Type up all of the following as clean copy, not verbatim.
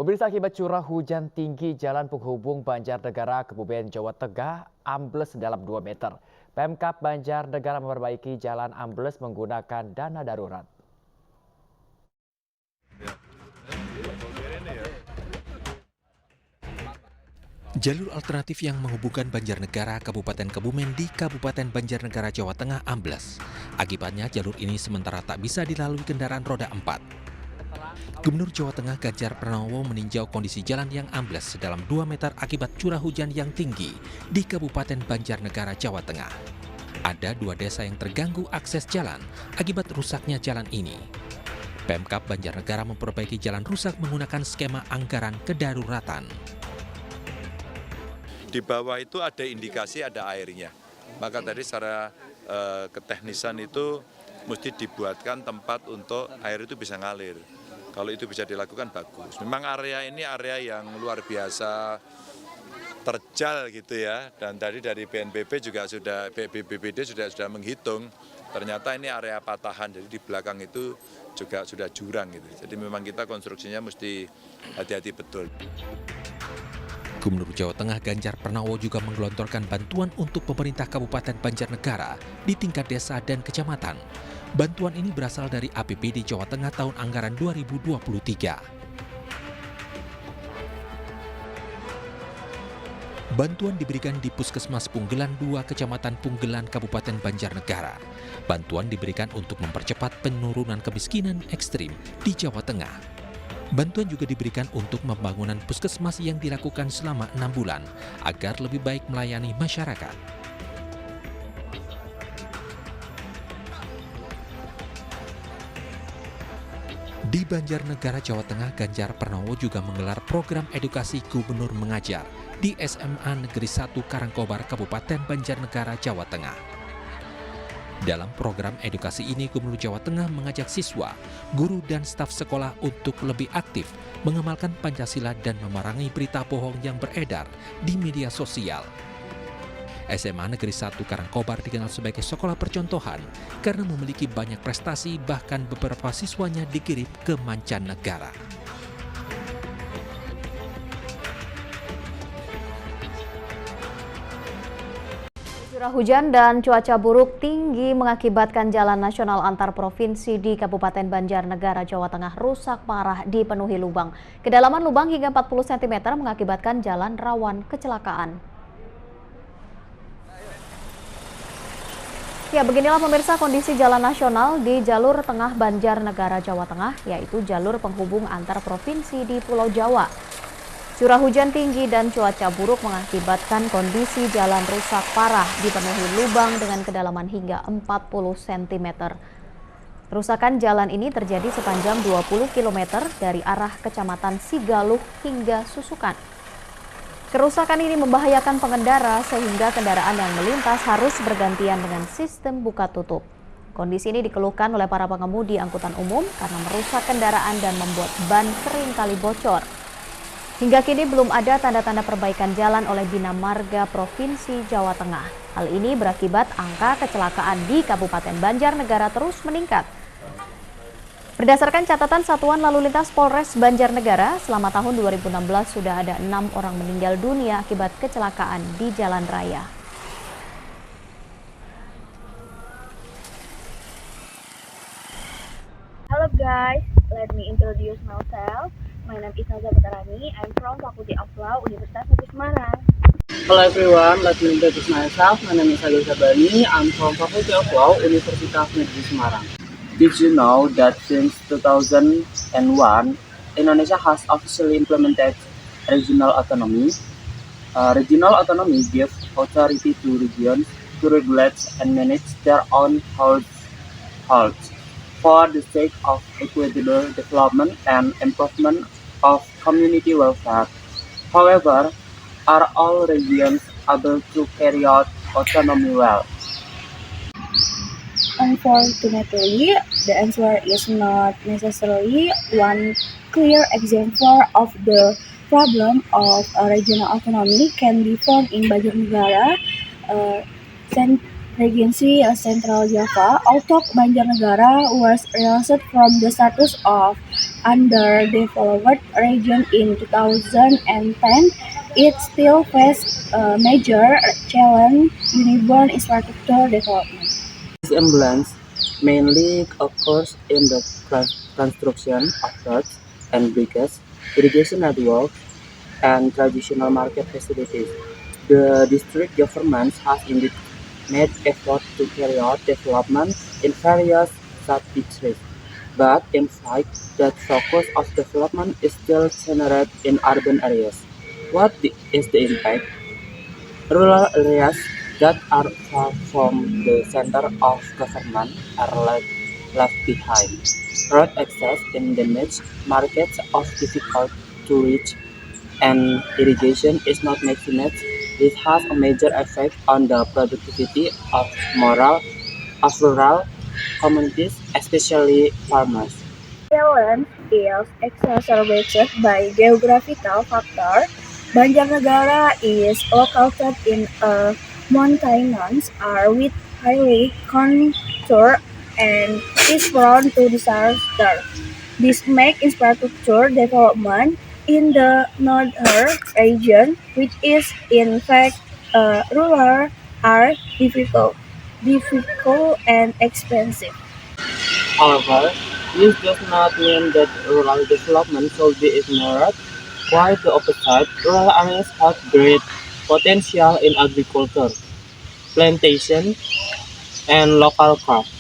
Pemirsa, akibat curah hujan tinggi, jalan penghubung Banjarnegara Kebumen Jawa Tengah ambles dalam 2 meter. Pemkab Banjarnegara memperbaiki jalan ambles menggunakan dana darurat. Jalur alternatif yang menghubungkan Banjarnegara Kabupaten Kebumen di Kabupaten Banjarnegara Jawa Tengah ambles. Akibatnya jalur ini sementara tak bisa dilalui kendaraan roda 4. Gubernur Jawa Tengah Ganjar Pranowo meninjau kondisi jalan yang ambles sedalam 2 meter akibat curah hujan yang tinggi di Kabupaten Banjarnegara Jawa Tengah. Ada 2 desa yang terganggu akses jalan akibat rusaknya jalan ini. Pemkab Banjarnegara memperbaiki jalan rusak menggunakan skema anggaran kedaruratan. Di bawah itu ada indikasi ada airnya. Maka tadi secara keteknisan itu mesti dibuatkan tempat untuk air itu bisa ngalir. Kalau itu bisa dilakukan bagus. Memang area ini area yang luar biasa terjal gitu ya. Dan tadi dari BNPB juga sudah, BPBD sudah menghitung. Ternyata ini area patahan, jadi di belakang itu juga sudah jurang gitu. Jadi memang kita konstruksinya mesti hati-hati betul. Gubernur Jawa Tengah Ganjar Pranowo juga menggelontorkan bantuan untuk pemerintah Kabupaten Banjarnegara di tingkat desa dan kecamatan. Bantuan ini berasal dari APBD Jawa Tengah tahun anggaran 2023. Bantuan diberikan di Puskesmas Punggelan 2 Kecamatan Punggelan Kabupaten Banjarnegara. Bantuan diberikan untuk mempercepat penurunan kemiskinan ekstrim di Jawa Tengah. Bantuan juga diberikan untuk pembangunan puskesmas yang dilakukan selama 6 bulan agar lebih baik melayani masyarakat. Di Banjarnegara, Jawa Tengah, Ganjar Pranowo juga menggelar program edukasi gubernur mengajar di SMA Negeri 1 Karangkobar, Kabupaten Banjarnegara, Jawa Tengah. Dalam program edukasi ini, Gubernur Jawa Tengah mengajak siswa, guru, dan staf sekolah untuk lebih aktif mengamalkan Pancasila dan memerangi berita bohong yang beredar di media sosial. SMA Negeri 1 Karangkobar dikenal sebagai sekolah percontohan karena memiliki banyak prestasi, bahkan beberapa siswanya dikirim ke mancanegara. Curah hujan dan cuaca buruk tinggi mengakibatkan jalan nasional antar provinsi di Kabupaten Banjarnegara, Jawa Tengah rusak parah dipenuhi lubang. Kedalaman lubang hingga 40 cm mengakibatkan jalan rawan kecelakaan. Ya, beginilah pemirsa kondisi jalan nasional di jalur tengah Banjarnegara, Jawa Tengah, yaitu jalur penghubung antar provinsi di Pulau Jawa. Curah hujan tinggi dan cuaca buruk mengakibatkan kondisi jalan rusak parah dipenuhi lubang dengan kedalaman hingga 40 cm. Kerusakan jalan ini terjadi sepanjang 20 km dari arah Kecamatan Sigaluh hingga Susukan. Kerusakan ini membahayakan pengendara sehingga kendaraan yang melintas harus bergantian dengan sistem buka tutup. Kondisi ini dikeluhkan oleh para pengemudi angkutan umum karena merusak kendaraan dan membuat ban seringkali bocor. Hingga kini belum ada tanda-tanda perbaikan jalan oleh Bina Marga Provinsi Jawa Tengah. Hal ini berakibat angka kecelakaan di Kabupaten Banjarnegara terus meningkat. Berdasarkan catatan Satuan Lalu Lintas Polres Banjarnegara, selama tahun 2016 sudah ada 6 orang meninggal dunia akibat kecelakaan di jalan raya. Hello guys, let me introduce myself. My name is Naza Batarani. I'm from Fakulty of Law, Universitas Negeri Semarang. Hello everyone, let me introduce myself. My name is Ali Sabani. I'm from Faculty of Law, Universitas Negeri Semarang. Did you know that since 2001, Indonesia has officially implemented regional autonomy? Regional autonomy gives authority to regions to regulate and manage their own health for the sake of equitable development and improvement of community welfare. However, are all regions able to carry out autonomy well? Unfortunately, the answer is not necessarily. One clear example of the problem of regional autonomy can be found in Banjarnegara, Regency Central Java. Although Banjarnegara was released from the status of underdeveloped region in 2010, it still faces a major challenge in urban infrastructure development. This imbalance mainly occurs in the construction of roads and bridges, irrigation networks, and traditional market facilities. The district government has indeed made efforts to carry out development in various sub-districts, but in fact, that focus of development is still centered in urban areas. Is the impact? Rural areas that are far from the center of government are left behind. Road access in damaged markets are difficult to reach and irrigation is not maximized. This has a major effect on the productivity of rural communities, especially farmers. Challenge is exacerbated by geographical factor. Banjarnegara is located in a mountainous area with highly contour and is prone to disaster. This makes infrastructure development in the northern region, which is in fact a rural, are difficult and expensive. However, this does not mean that rural development should be ignored. Quite the opposite, rural areas have great potential in agriculture, plantation, and local craft.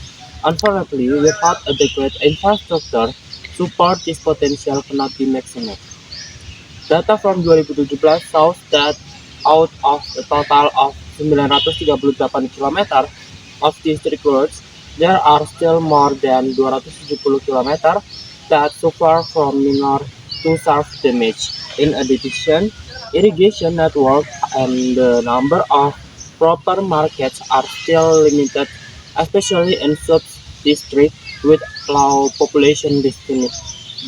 Unfortunately, without adequate infrastructure, support this potential cannot be maximized. Data from 2017 shows that out of a total of 938 km of district roads, there are still more than 270 km that suffer from minor to severe damage. In addition, irrigation network and the number of proper markets are still limited, especially in sub-districts with low population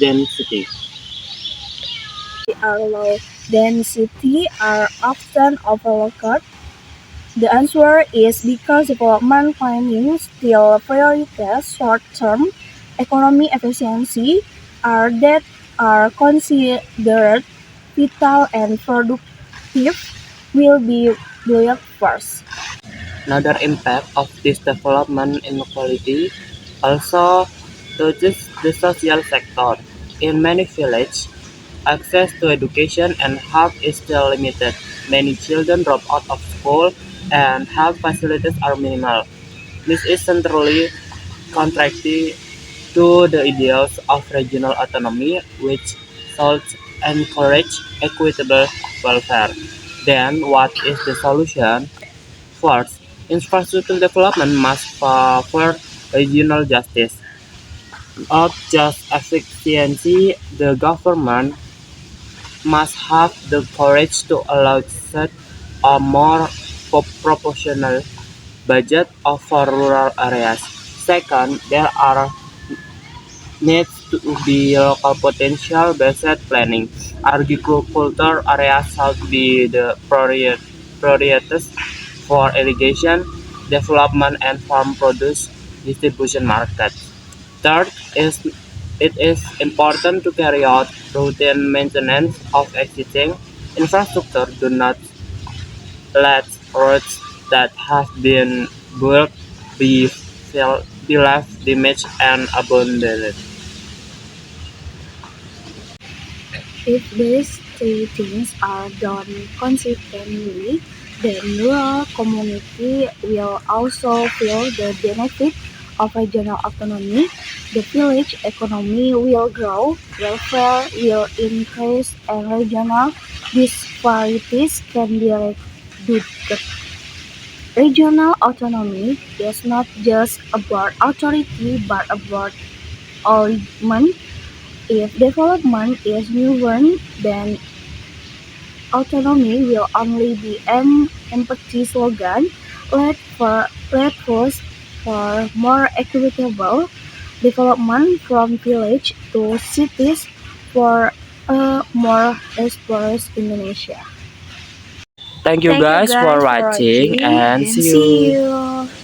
density. Are low density are often overlooked. The answer is because development planning still prioritizes short-term economic efficiency are that are considered vital and productive will be built first. Another impact of this development inequality also touches the social sector. In many villages, access to education and health is still limited. Many children drop out of school and health facilities are minimal. This is centrally contrary to the ideals of regional autonomy, which should encourage equitable welfare. Then, what is the solution? First, infrastructure development must favor regional justice, not just efficiency. The government must have the courage to allow such a more proportional budget for rural areas. Second, there are needs to be local potential based planning. Agriculture areas should be the priorities for irrigation, development and farm produce distribution markets. Third, it is important to carry out routine maintenance of existing infrastructure. Do not let roads that have been built be left damaged and abandoned. If these three things are done consistently, then rural community will also feel the benefit of regional autonomy. The village economy will grow, welfare will increase, and regional disparities can be reduced. Regional autonomy is not just about authority but about alignment. If development is uneven, then autonomy will only be an empty slogan. Let us for more equitable development from village to cities for a more prosperous Indonesia. Thank you Thank you guys for guys for watching watching and and see see you. you.